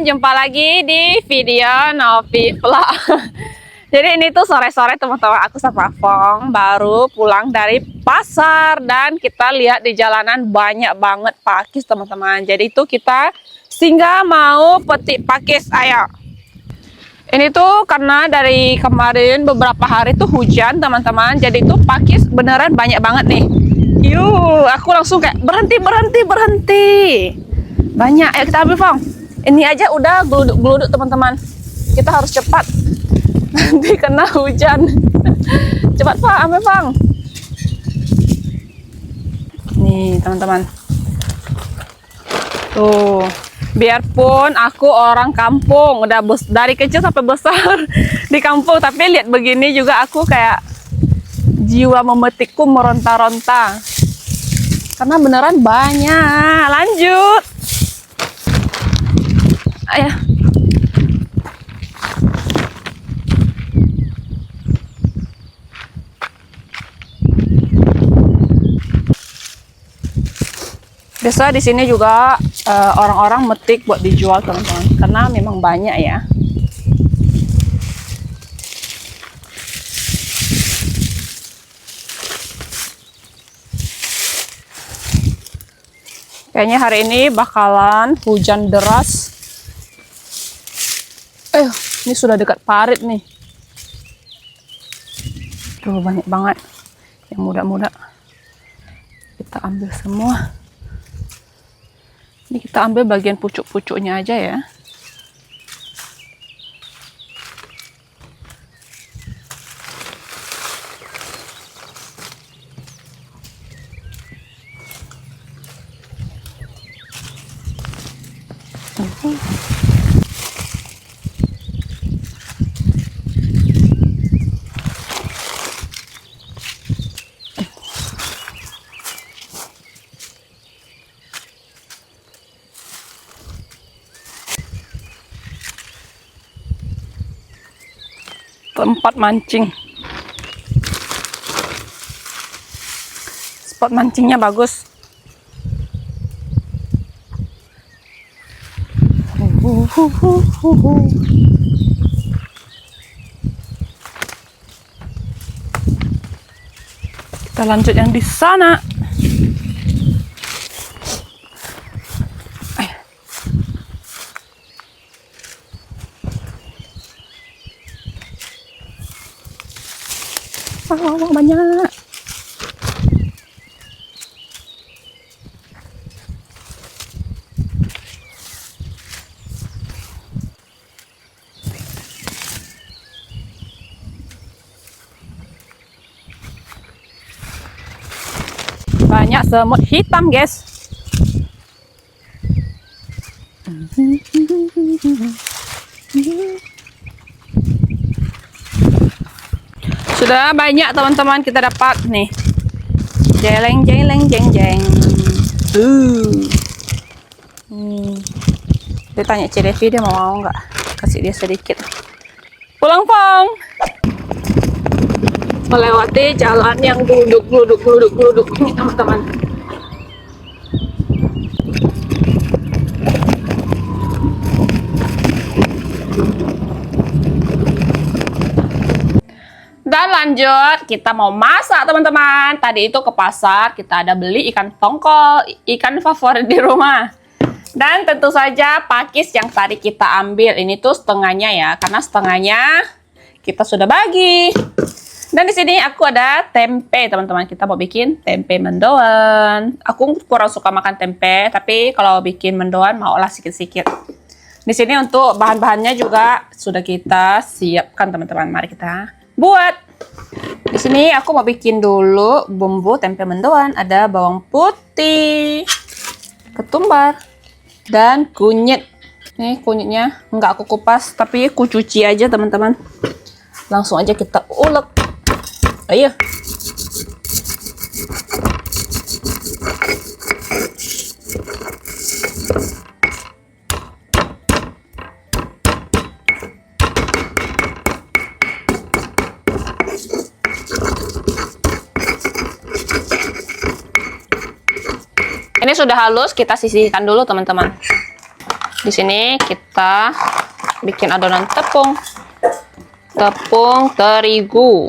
teman-teman, jumpa lagi di video Novi Vlog. Jadi ini tuh sore-sore teman-teman, aku sama Fong baru pulang dari pasar dan kita lihat di jalanan banyak banget pakis teman-teman. Jadi itu kita singgah mau petik pakis, ayo. Ini tuh karena dari kemarin beberapa hari tuh hujan teman-teman, jadi tuh pakis beneran banyak banget nih. Yuk, aku langsung kayak berhenti. Banyak, ayo kita ambil Fong. Ini aja udah geluduk teman-teman. Kita harus cepat. Nanti kena hujan. Cepat Fong, ambil Fong. Nih teman-teman. Tuh, biarpun aku orang kampung, udah dari kecil sampai besar di kampung, tapi lihat begini juga aku kayak jiwa memetikku meronta-ronta. Karena beneran banyak. Lanjut. Ayo. Biasa di sini juga orang-orang metik buat dijual teman-teman, karena memang banyak ya. Kayaknya hari ini bakalan hujan deras. Ini sudah dekat parit nih. Tuh banyak banget yang muda-muda. Kita ambil semua. Ini kita ambil bagian pucuk-pucuknya aja ya. Tempat mancing. Spot mancingnya bagus. Kita lanjut yang di sana. Oh, banyak. Banyak semut hitam, guys. Sudah banyak teman-teman kita dapat nih. Jeleng. Dia tanya Cedevi dia mau nggak? Kasih dia sedikit. Pulang Fong. Melewati jalan yang geluduk ini teman-teman. Dan lanjut, kita mau masak teman-teman. Tadi itu ke pasar, kita ada beli ikan tongkol, ikan favorit di rumah. Dan tentu saja pakis yang tadi kita ambil, ini tuh setengahnya ya, karena setengahnya kita sudah bagi. Dan di sini aku ada tempe teman-teman, kita mau bikin tempe mendoan. Aku kurang suka makan tempe, tapi kalau bikin mendoan maulah sedikit-sedikit. Di sini untuk bahan-bahannya juga sudah kita siapkan teman-teman. Mari kita buat. Di sini aku mau bikin dulu bumbu tempe mendoan. Ada bawang putih, ketumbar, dan kunyit. Nih kunyitnya nggak aku kupas, tapi aku cuci aja teman-teman. Langsung aja kita ulek. Ayo. Ini sudah halus, kita sisihkan dulu teman-teman. Di sini kita bikin adonan tepung terigu.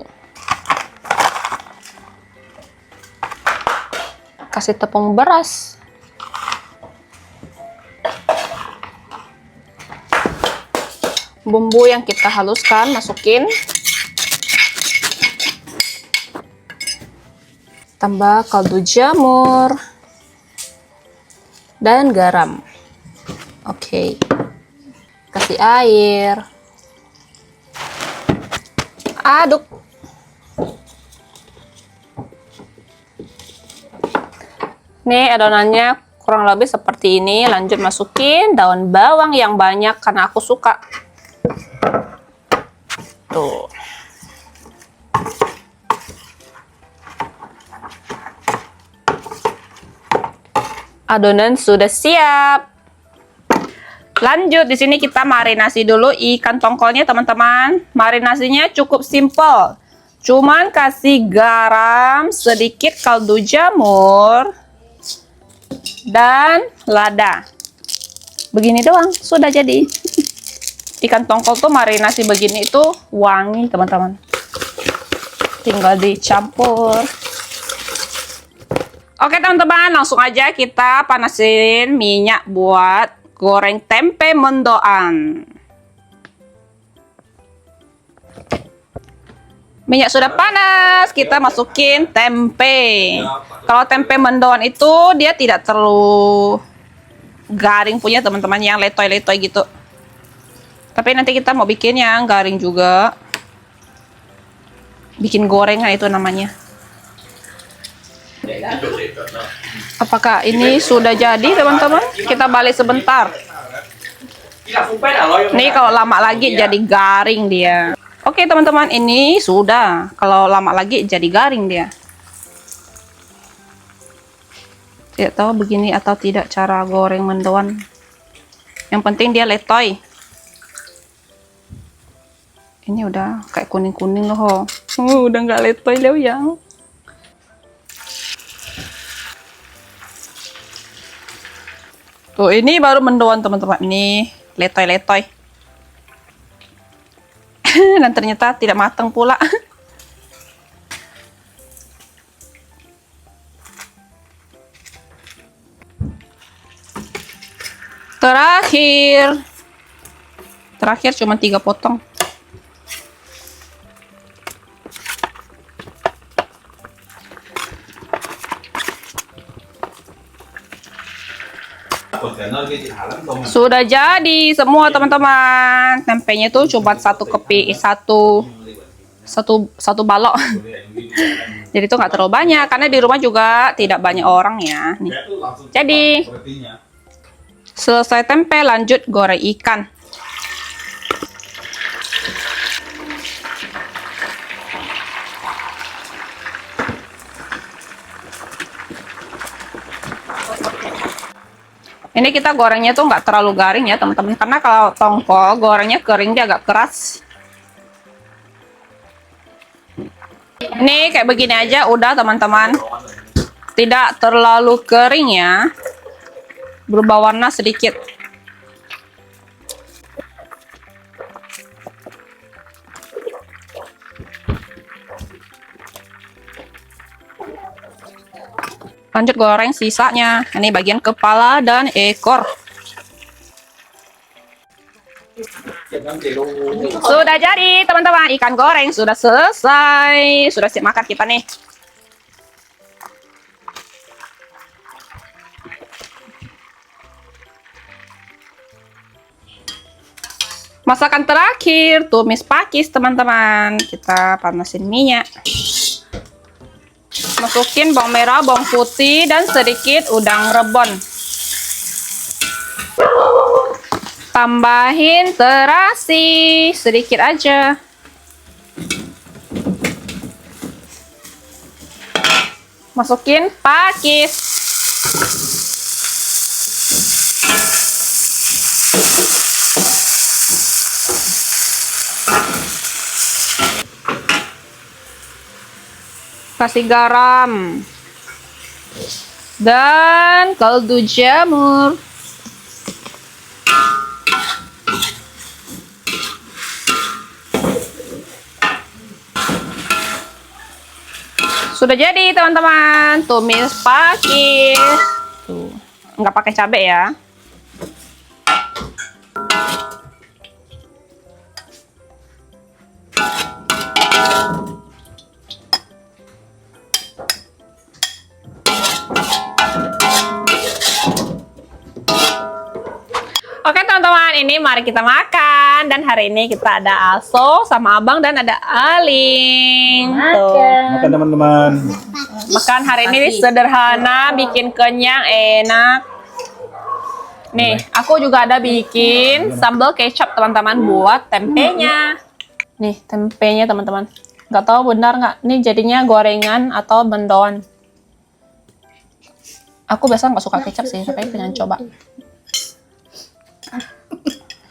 Kasih tepung beras. Bumbu yang kita haluskan masukin. Tambah kaldu jamur dan garam. Oke. Kasih air. Aduk. Nih adonannya kurang lebih seperti ini. Lanjut masukin daun bawang yang banyak karena aku suka. Tuh. Adonan sudah siap. Lanjut di sini kita marinasi dulu ikan tongkolnya, teman-teman. Marinasinya cukup simple. Cuman kasih garam, sedikit kaldu jamur, dan lada. Begini doang, sudah jadi. Ikan tongkol tuh marinasi begini itu wangi, teman-teman. Tinggal dicampur. Oke, teman-teman, langsung aja kita panasin minyak buat goreng tempe mendoan. Minyak sudah panas, kita masukin tempe. Kalau tempe mendoan itu dia tidak terlalu garing punya, teman-teman, yang letoy-letoy gitu. Tapi nanti kita mau bikin yang garing juga. Bikin gorengan itu namanya. Apakah ini sudah jadi, teman-teman? Kita balik sebentar. Nih kalau lama lagi jadi garing dia. Oke, teman-teman, ini sudah. Kalau lama lagi jadi garing dia. Tidak tahu begini atau tidak cara goreng mendoan. Yang penting dia letoy. Ini udah kayak kuning-kuning loh. Udah nggak letoy loh yang. Tuh, ini baru mendoan, teman-teman. Ini letoy-letoy. Dan ternyata tidak matang pula. Terakhir cuma 3 potong. Sudah jadi semua, teman-teman. Tempenya tuh cuma satu balok. Jadi itu nggak terlalu banyak karena di rumah juga tidak banyak orang ya. Nih. Jadi selesai tempe, lanjut goreng ikan. Ini kita gorengnya tuh nggak terlalu garing ya, teman-teman, karena kalau tongkol gorengnya kering dia agak keras. Ini kayak begini aja udah, teman-teman. Tidak terlalu kering ya. Berubah warna sedikit. Lanjut goreng sisanya. Ini bagian kepala dan ekor. Sudah jadi, teman-teman. Ikan goreng sudah selesai. Sudah siap makan kita nih. Masakan terakhir, tumis pakis, teman-teman. Kita panasin minyak. Masukin bawang merah, bawang putih, dan sedikit udang rebon. Tambahin terasi sedikit aja. Masukin pakis. Kasih garam dan kaldu jamur. Sudah jadi teman-teman, tumis pakis. Tuh, nggak pakai cabai ya. Oke teman-teman, ini mari kita makan. Dan hari ini kita ada Aso sama Abang dan ada Aling. Tuh. Makan teman-teman. Makan hari ini sederhana, bikin kenyang, enak. Nih, aku juga ada bikin sambal kecap teman-teman buat tempenya. Nih, tempenya teman-teman. Nggak tahu benar nggak? Nih jadinya gorengan atau mendoan. Aku biasa nggak suka kecap sih, tapi pengen coba.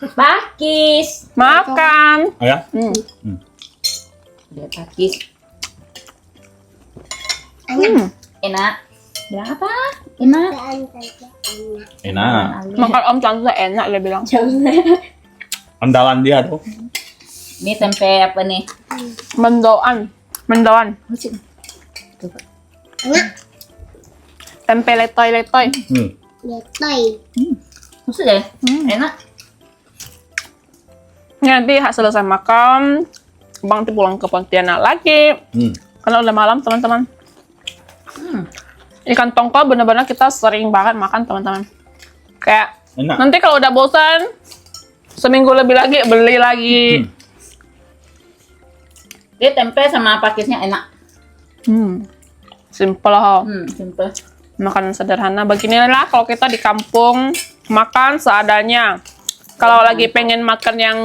Pakis. Makan. Oh ya? Lihat pakis. Enak. Bilang apa? Enak. Enak. Makan Om Tante enak dia bilang. Andalan dia tuh. Ini tempe apa nih? Mendoan. Mendoan. Tempe letoy-letoy. Maksud deh. Enak. Nanti selesai makan, Bang nanti pulang ke Pontianak lagi. Karena udah malam teman-teman. Ikan tongkol bener-bener kita sering banget makan teman-teman. Kayak Enak. nanti kalau udah bosan, seminggu lebih lagi beli lagi. Dia tempe sama pakisnya enak. Simple lah. Simple. Makanan sederhana. Beginilah kalau kita di kampung makan seadanya. Kalau lagi pengen makan yang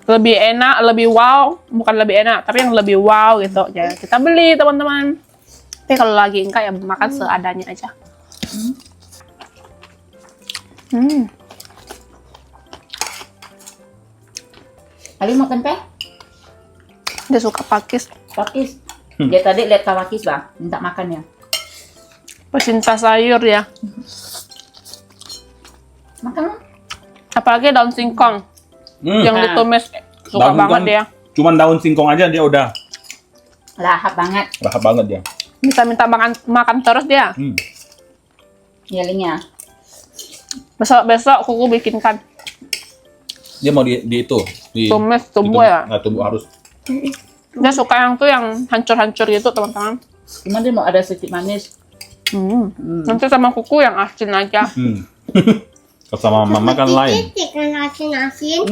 lebih enak, lebih wow, bukan lebih enak, tapi yang lebih wow gitu, ya kita beli teman-teman. Tapi kalau lagi enggak ya makan seadanya aja. Ali mau tempe? Dia suka pakis. Pakis. Dia tadi lihat pakis bang, minta makan ya. Pecinta sayur ya. Makan. Apalagi daun singkong yang ditumis suka Daun banget singkong, dia. Cuman daun singkong aja dia udah Lahap banget. lahap banget dia. Bisa minta makan terus dia. Yelingnya. Besok kuku bikinkan. Dia mau di itu. Tumis, tumbuh ya. Nggak tumbuh harus. Dia suka yang tuh yang hancur-hancur gitu teman-teman. Cuma dia mau ada sedikit manis. Nanti sama kuku yang asin aja. Kalau sama mama kan lain. Asin-asin.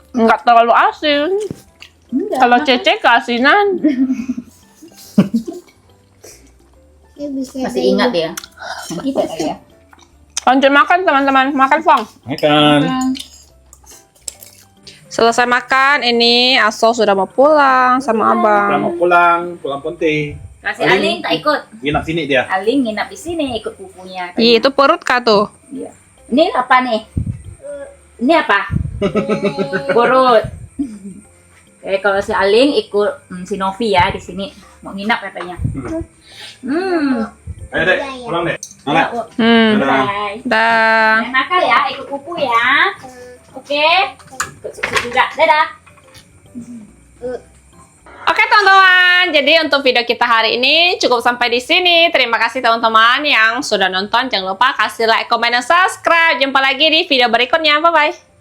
Nggak terlalu asin. Kalau Cece keasinan. Masih ingat ya. Kita ya. Lanjut makan teman-teman. Makan Fong. Makan. Selesai makan, ini Aso sudah mau pulang sama Udah Abang. mau pulang Ponti. Kasih Aling tak ikut. Nginap sini dia. Aling nginap di sini ikut pupunya. Ih, itu perut kah tuh? Iya. Ini apa nih? Ini apa? Perut. Kalau si Aling ikut si Novi ya di sini mau nginap katanya. Ayo deh, pulang deh. Anak. Bye. Dah. Jangan nakal ya, ikut pupu ya. Oke. Ikut susu juga. Dadah. Oke teman-teman, jadi untuk video kita hari ini cukup sampai di sini. Terima kasih teman-teman yang sudah nonton. Jangan lupa kasih like, komen, dan subscribe. Jumpa lagi di video berikutnya. Bye-bye.